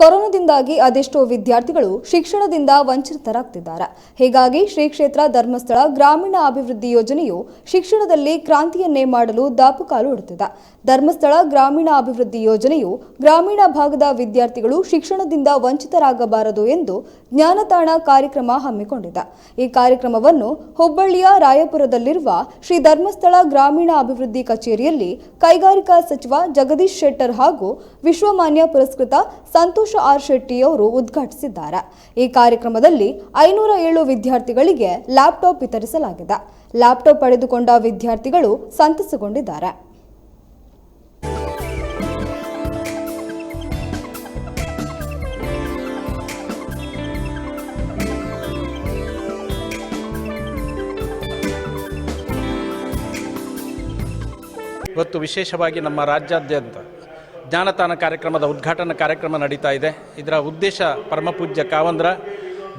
ಕೊರೋನಾದಿಂದಾಗಿ ಅದೆಷ್ಟೋ ವಿದ್ಯಾರ್ಥಿಗಳು ಶಿಕ್ಷಣದಿಂದ ವಂಚಿತರಾಗ್ತಿದ್ದಾರೆ. ಹೀಗಾಗಿ ಶ್ರೀ ಕ್ಷೇತ್ರ ಧರ್ಮಸ್ಥಳ ಗ್ರಾಮೀಣ ಅಭಿವೃದ್ಧಿ ಯೋಜನೆಯು ಶಿಕ್ಷಣದಲ್ಲಿ ಕ್ರಾಂತಿಯನ್ನೇ ಮಾಡಲು ದಾಪುಕಾಲು ಇಡುತ್ತಿದೆ. ಧರ್ಮಸ್ಥಳ ಗ್ರಾಮೀಣ ಅಭಿವೃದ್ಧಿ ಯೋಜನೆಯು ಗ್ರಾಮೀಣ ಭಾಗದ ವಿದ್ಯಾರ್ಥಿಗಳು ಶಿಕ್ಷಣದಿಂದ ವಂಚಿತರಾಗಬಾರದು ಎಂದು ಜ್ಞಾನತಾಣ ಕಾರ್ಯಕ್ರಮ ಹಮ್ಮಿಕೊಂಡಿದೆ. ಈ ಕಾರ್ಯಕ್ರಮವನ್ನು ಹುಬ್ಬಳ್ಳಿಯ ರಾಯಪುರದಲ್ಲಿರುವ ಶ್ರೀ ಧರ್ಮಸ್ಥಳ ಗ್ರಾಮೀಣ ಅಭಿವೃದ್ಧಿ ಕಚೇರಿಯಲ್ಲಿ ಕೈಗಾರಿಕಾ ಸಚಿವ ಜಗದೀಶ್ ಶೆಟ್ಟರ್ ಹಾಗೂ ವಿಶ್ವಮಾನ್ಯ ಪುರಸ್ಕೃತ ಸಂತೋಷ್ ಆರ್ ಶೆಟ್ಟಿ ಅವರು ಉದ್ಘಾಟಿಸಿದ್ದಾರೆ. ಈ ಕಾರ್ಯಕ್ರಮದಲ್ಲಿ 507 ವಿದ್ಯಾರ್ಥಿಗಳಿಗೆ ಲ್ಯಾಪ್ಟಾಪ್ ವಿತರಿಸಲಾಗಿದೆ. ಲ್ಯಾಪ್ಟಾಪ್ ಪಡೆದುಕೊಂಡ ವಿದ್ಯಾರ್ಥಿಗಳು ಸಂತಸಗೊಂಡಿದ್ದಾರೆ. ಇವತ್ತು ವಿಶೇಷವಾಗಿ ನಮ್ಮ ರಾಜ್ಯಾದ್ಯಂತ ಜ್ಞಾನತಾಣ ಕಾರ್ಯಕ್ರಮದ ಉದ್ಘಾಟನಾ ಕಾರ್ಯಕ್ರಮ ನಡೀತಾ ಇದೆ. ಇದರ ಉದ್ದೇಶ ಪರಮಪೂಜ್ಯ ಕಾವಂದ್ರ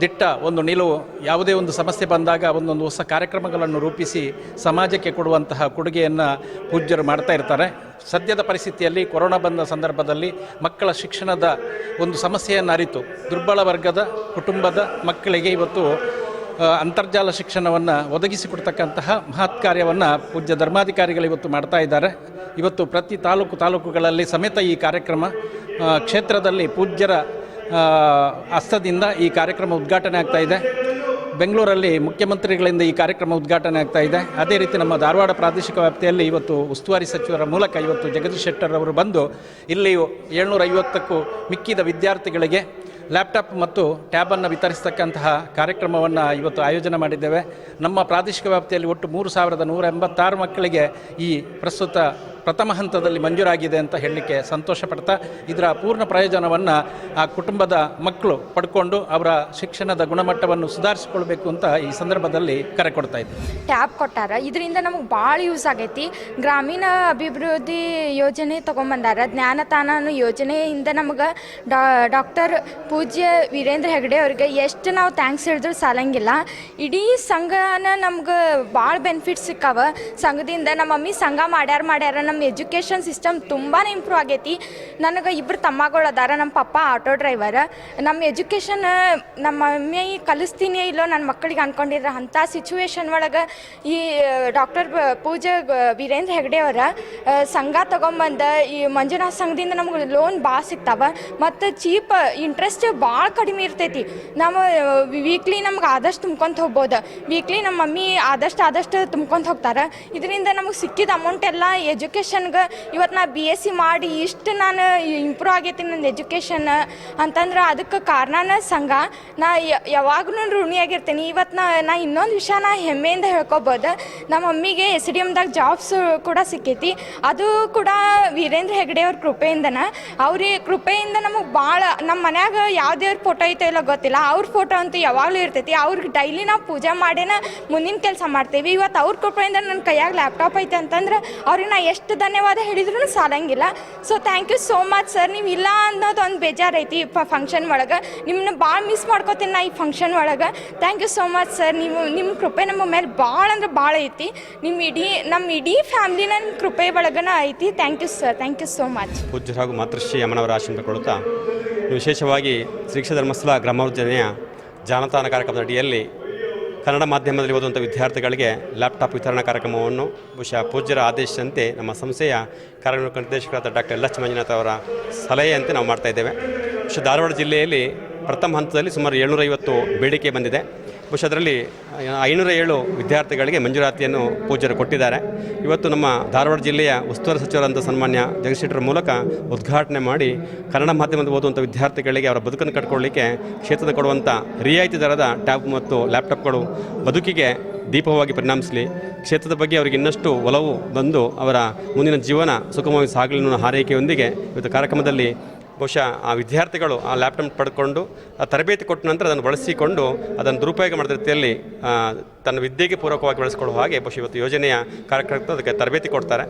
ದಿಟ್ಟ ಒಂದು ನಿಲುವು. ಯಾವುದೇ ಒಂದು ಸಮಸ್ಯೆ ಬಂದಾಗ ಒಂದೊಂದು ಹೊಸ ಕಾರ್ಯಕ್ರಮಗಳನ್ನು ರೂಪಿಸಿ ಸಮಾಜಕ್ಕೆ ಕೊಡುವಂತಹ ಕೊಡುಗೆಯನ್ನು ಪೂಜ್ಯರು ಮಾಡ್ತಾ ಇರ್ತಾರೆ. ಸದ್ಯದ ಪರಿಸ್ಥಿತಿಯಲ್ಲಿ ಕೊರೋನಾ ಬಂದ ಸಂದರ್ಭದಲ್ಲಿ ಮಕ್ಕಳ ಶಿಕ್ಷಣದ ಒಂದು ಸಮಸ್ಯೆಯನ್ನು ಅರಿತು ದುರ್ಬಲ ವರ್ಗದ ಕುಟುಂಬದ ಮಕ್ಕಳಿಗೆ ಇವತ್ತು ಅಂತರ್ಜಾಲ ಶಿಕ್ಷಣವನ್ನು ಒದಗಿಸಿಕೊಡ್ತಕ್ಕಂತಹ ಮಹತ್ ಕಾರ್ಯವನ್ನು ಪೂಜ್ಯ ಧರ್ಮಾಧಿಕಾರಿಗಳು ಇವತ್ತು ಮಾಡ್ತಾ ಇದ್ದಾರೆ. ಇವತ್ತು ಪ್ರತಿ ತಾಲೂಕುಗಳಲ್ಲಿ ಸಮೇತ ಈ ಕಾರ್ಯಕ್ರಮ ಕ್ಷೇತ್ರದಲ್ಲಿ ಪೂಜ್ಯರ ಹಸ್ತದಿಂದ ಈ ಕಾರ್ಯಕ್ರಮ ಉದ್ಘಾಟನೆ ಆಗ್ತಾ ಇದೆ. ಬೆಂಗಳೂರಲ್ಲಿ ಮುಖ್ಯಮಂತ್ರಿಗಳಿಂದ ಈ ಕಾರ್ಯಕ್ರಮ ಉದ್ಘಾಟನೆ ಆಗ್ತಾ ಇದೆ. ಅದೇ ರೀತಿ ನಮ್ಮ ಧಾರವಾಡ ಪ್ರಾದೇಶಿಕ ವ್ಯಾಪ್ತಿಯಲ್ಲಿ ಇವತ್ತು ಉಸ್ತುವಾರಿ ಸಚಿವರ ಮೂಲಕ ಇವತ್ತು ಜಗದೀಶ್ ಶೆಟ್ಟರ್ ಅವರು ಬಂದು ಇಲ್ಲಿ 750ಕ್ಕೂ ಮಿಕ್ಕಿದ ವಿದ್ಯಾರ್ಥಿಗಳಿಗೆ ಲ್ಯಾಪ್ಟಾಪ್ ಮತ್ತು ಟ್ಯಾಬನ್ನು ವಿತರಿಸ್ತಕ್ಕಂತಹ ಕಾರ್ಯಕ್ರಮವನ್ನು ಇವತ್ತು ಆಯೋಜನೆ ಮಾಡಿದ್ದೇವೆ. ನಮ್ಮ ಪ್ರಾದೇಶಿಕ ವ್ಯಾಪ್ತಿಯಲ್ಲಿ ಒಟ್ಟು 3186 ಮಕ್ಕಳಿಗೆ ಈ ಪ್ರಸ್ತುತ ಪ್ರಥಮ ಹಂತದಲ್ಲಿ ಮಂಜೂರಾಗಿದೆ ಅಂತ ಹೇಳಲಿಕ್ಕೆ ಸಂತೋಷ ಪಡ್ತಾ, ಇದರ ಪೂರ್ಣ ಪ್ರಯೋಜನವನ್ನು ಆ ಕುಟುಂಬದ ಮಕ್ಕಳು ಪಡ್ಕೊಂಡು ಅವರ ಶಿಕ್ಷಣದ ಗುಣಮಟ್ಟವನ್ನು ಸುಧಾರಿಸಿಕೊಳ್ಬೇಕು ಅಂತ ಈ ಸಂದರ್ಭದಲ್ಲಿ ಕರೆ ಕೊಡ್ತಾ ಇದ್ದೀವಿ. ಟ್ಯಾಬ್ ಕೊಟ್ಟಾರ, ಇದರಿಂದ ನಮಗೆ ಭಾಳ ಯೂಸ್ ಆಗೈತಿ. ಗ್ರಾಮೀಣ ಅಭಿವೃದ್ಧಿ ಯೋಜನೆ ತೊಗೊಂಬಂದಾರ. ಜ್ಞಾನತಾಣ ಅನ್ನೋ ಯೋಜನೆಯಿಂದ ನಮಗೆ ಡಾಕ್ಟರ್ ಪೂಜ್ಯ ವೀರೇಂದ್ರ ಹೆಗಡೆ ಅವ್ರಿಗೆ ಎಷ್ಟು ನಾವು ಥ್ಯಾಂಕ್ಸ್ ಹೇಳಿದ್ರು ಸಾಲಂಗಿಲ್ಲ. ಇಡೀ ಸಂಘನ ನಮ್ಗೆ ಭಾಳ ಬೆನಿಫಿಟ್ಸ್ ಸಿಕ್ಕಾವ ಸಂಘದಿಂದ. ನಮ್ಮ ಮಮ್ಮಿ ಸಂಘ ಮಾಡ್ಯಾರ. ನಮ್ಮ ಎಜುಕೇಷನ್ ಸಿಸ್ಟಮ್ ತುಂಬಾ ಇಂಪ್ರೂವ್ ಆಗೈತಿ. ನನಗೆ 2 ತಮ್ಮಗಳು ಅದಾರ. ನಮ್ಮ ಪಪ್ಪ ಆಟೋ ಡ್ರೈವರ್. ನಮ್ಮ ಎಜುಕೇಷನ್ ನಮ್ಮ ಮಮ್ಮಿ ಕಲಿಸ್ತೀನಿ ಇಲ್ಲೋ ನನ್ನ ಮಕ್ಕಳಿಗೆ ಅಂದ್ಕೊಂಡಿದ್ರೆ ಅಂಥ ಸಿಚುವೇಶನ್ ಒಳಗೆ ಈ ಡಾಕ್ಟರ್ ಪೂಜ್ಯ ವೀರೇಂದ್ರ ಹೆಗಡೆ ಅವರ ಸಂಘ ತೊಗೊಂಬಂದು ಈ ಮಂಜುನಾಥ ಸಂಘದಿಂದ ನಮ್ಗೆ ಲೋನ್ ಭಾಳ ಸಿಗ್ತಾವ ಮತ್ತು ಚೀಪ್ ಇಂಟ್ರೆಸ್ಟ್ ಭಾಳ ಕಡಿಮೆ ಇರ್ತೈತಿ. ನಾವು ವೀಕ್ಲಿ ನಮ್ಗೆ ಆದಷ್ಟು ತುಂಬ್ಕೊಂತ ಹೋಗ್ಬೋದು. ವೀಕ್ಲಿ ನಮ್ಮ ಮಮ್ಮಿ ಆದಷ್ಟು ತುಂಬ್ಕೊಂತ ಹೋಗ್ತಾರೆ. ಇದರಿಂದ ನಮಗೆ ಸಿಕ್ಕಿದ ಅಮೌಂಟ್ ಎಲ್ಲ ಎಜುಕೇಷನ್ಗೆ ಇವತ್ತು ನಾ BSc ಮಾಡಿ ಇಷ್ಟು ನಾನು ಇಂಪ್ರೂವ್ ಆಗೈತಿ ನನ್ನ ಎಜುಕೇಷನ್ ಅಂತಂದ್ರೆ ಅದಕ್ಕೆ ಕಾರಣನ ಸಂಘ. ನಾ ಯಾವಾಗಲೂ ಋಣಿಯಾಗಿರ್ತೀನಿ. ಇವತ್ತು ನಾ ಇನ್ನೊಂದು ವಿಷಯ ಹೆಮ್ಮೆಯಿಂದ ಹೇಳ್ಕೊಬೋದು. ನಮ್ಮ ಮಮ್ಮಿಗೆ SDMದಾಗ ಜಾಬ್ಸ್ ಕೂಡ ಸಿಕ್ಕೈತಿ. ಅದು ಕೂಡ ವೀರೇಂದ್ರ ಹೆಗಡೆ ಅವ್ರ ಕೃಪೆಯಿಂದನ. ಅವ್ರ ಕೃಪೆಯಿಂದ ನಮಗೆ ಭಾಳ ನಮ್ಮ ಮನ್ಯಾಗ ಯಾವುದೇ ಫೋಟೋ ಐತೆ ಇಲ್ಲ ಗೊತ್ತಿಲ್ಲ, ಅವ್ರ ಫೋಟೋ ಅಂತೂ ಯಾವಾಗಲೂ ಇರ್ತೈತಿ. ಅವ್ರಿಗೆ ಡೈಲಿ ನಾವು ಪೂಜೆ ಮಾಡೇನ ಮುಂದಿನ ಕೆಲಸ ಮಾಡ್ತೀವಿ. ಇವತ್ತು ಅವ್ರ ಕೃಪೆಯಿಂದ ನನ್ನ ಕೈಯಾಗ ಲ್ಯಾಪ್ಟಾಪ್ ಐತೆ ಅಂತಂದ್ರೆ ಅವ್ರಿಗೆ ನಾ ಎಷ್ಟು ಧನ್ಯವಾದ ಹೇಳಿದ್ರು ಸಾಲಂಗಿಲ್ಲ. So thank you so much sir. ನೀವು ಇಲ್ಲ ಅನ್ನೋದು ಒಂದು ಬೇಜಾರೈತಿ ಫಂಕ್ಷನ್ ಒಳಗೆ. ನಿಮ್ಮನ್ನ ಭಾಳ ಮಿಸ್ ಮಾಡ್ಕೋತೀನಿ ನಾ ಈ ಫಂಕ್ಷನ್ ಒಳಗೆ. Thank you so much sir. ನಿಮ್ಮ ಕೃಪೆ ನಮ್ಮ ಮೇಲೆ ಭಾಳ ಅಂದ್ರೆ ಭಾಳ ಐತಿ. ನಮ್ಮ ಇಡೀ ಫ್ಯಾಮ್ಲಿನ ನಿಮ್ಮ ಕೃಪೆ ಒಳಗನ ಐತಿ. Thank you sir. Thank you so much. ಪೂಜ್ಯರು ಹಾಗೂ ಮಾತೃಶ್ರೀ ಅಮ್ಮನವರ ಆಶೀರ್ವಾದ ಕೊಡುತ್ತಾ ವಿಶೇಷವಾಗಿ ಶ್ರೀ ಕ್ಷೇತ್ರ ಧರ್ಮಸ್ಥಳ ಗ್ರಾಮಾರ್ಜನೆಯ ಜ್ಞಾನತಾಣ ಕಾರ್ಯಕ್ರಮದ ಅಡಿಯಲ್ಲಿ ಕನ್ನಡ ಮಾಧ್ಯಮದಲ್ಲಿ ಓದುವಂಥ ವಿದ್ಯಾರ್ಥಿಗಳಿಗೆ ಲ್ಯಾಪ್ಟಾಪ್ ವಿತರಣಾ ಕಾರ್ಯಕ್ರಮವನ್ನು ಬಹುಶಃ ಪೂಜ್ಯರ ಆದೇಶದಂತೆ ನಮ್ಮ ಸಂಸ್ಥೆಯ ಕಾರ್ಯಕ್ರಮ ನಿರ್ದೇಶಕರಾದ ಡಾಕ್ಟರ್ LH ಮಂಜುನಾಥ್ ಅವರ ಸಲಹೆಯಂತೆ ನಾವು ಮಾಡ್ತಾಯಿದ್ದೇವೆ. ಬಹುಶಃ ಧಾರವಾಡ ಜಿಲ್ಲೆಯಲ್ಲಿ ಪ್ರಥಮ ಹಂತದಲ್ಲಿ ಸುಮಾರು 750 ಬೇಡಿಕೆ ಬಂದಿದೆ. ಬಹುಶಃ ಅದರಲ್ಲಿ 507 ವಿದ್ಯಾರ್ಥಿಗಳಿಗೆ ಮಂಜೂರಾತಿಯನ್ನು ಪೂಜ್ಯರು ಕೊಟ್ಟಿದ್ದಾರೆ. ಇವತ್ತು ನಮ್ಮ ಧಾರವಾಡ ಜಿಲ್ಲೆಯ ಉಸ್ತುವಾರಿ ಸಚಿವರಂಥ ಸನ್ಮಾನ್ಯ ಜಗದೀಶ್ ಶೆಟ್ಟರ್ ಮೂಲಕ ಉದ್ಘಾಟನೆ ಮಾಡಿ ಕನ್ನಡ ಮಾಧ್ಯಮದಲ್ಲಿ ಓದುವಂಥ ವಿದ್ಯಾರ್ಥಿಗಳಿಗೆ ಅವರ ಬದುಕನ್ನು ಕಟ್ಕೊಳ್ಳಿಕ್ಕೆ ಕ್ಷೇತ್ರದ ಕೊಡುವಂಥ ರಿಯಾಯಿತಿ ದರದ ಟ್ಯಾಬ್ ಮತ್ತು ಲ್ಯಾಪ್ಟಾಪ್ಗಳು ಬದುಕಿಗೆ ದೀಪವಾಗಿ ಪರಿಣಮಿಸಲಿ, ಕ್ಷೇತ್ರದ ಬಗ್ಗೆ ಅವರಿಗೆ ಇನ್ನಷ್ಟು ಒಲವು ಬಂದು ಅವರ ಮುಂದಿನ ಜೀವನ ಸುಗಮವಾಗಿ ಸಾಗಲಿ ಅನ್ನೋ ಹಾರೈಕೆಯೊಂದಿಗೆ ಇವತ್ತು ಕಾರ್ಯಕ್ರಮದಲ್ಲಿ ಬಹುಶಃ ಆ ವಿದ್ಯಾರ್ಥಿಗಳು ಆ ಲ್ಯಾಪ್ಟಾಪ್ ಪಡ್ಕೊಂಡು ತರಬೇತಿ ಕೊಟ್ಟ ನಂತರ ಅದನ್ನು ಬಳಸಿಕೊಂಡು ಅದನ್ನು ದುರುಪಯೋಗ ಮಾಡಿದ ರೀತಿಯಲ್ಲಿ ತನ್ನ ವಿದ್ಯೆಗೆ ಪೂರಕವಾಗಿ ಬಳಸಿಕೊಳ್ಳುವ ಹಾಗೆ ಬಹುಶಃ ಇವತ್ತು ಯೋಜನೆಯ ಕಾರ್ಯಕ್ರಮ ಅದಕ್ಕೆ ತರಬೇತಿ ಕೊಡ್ತಾರೆ.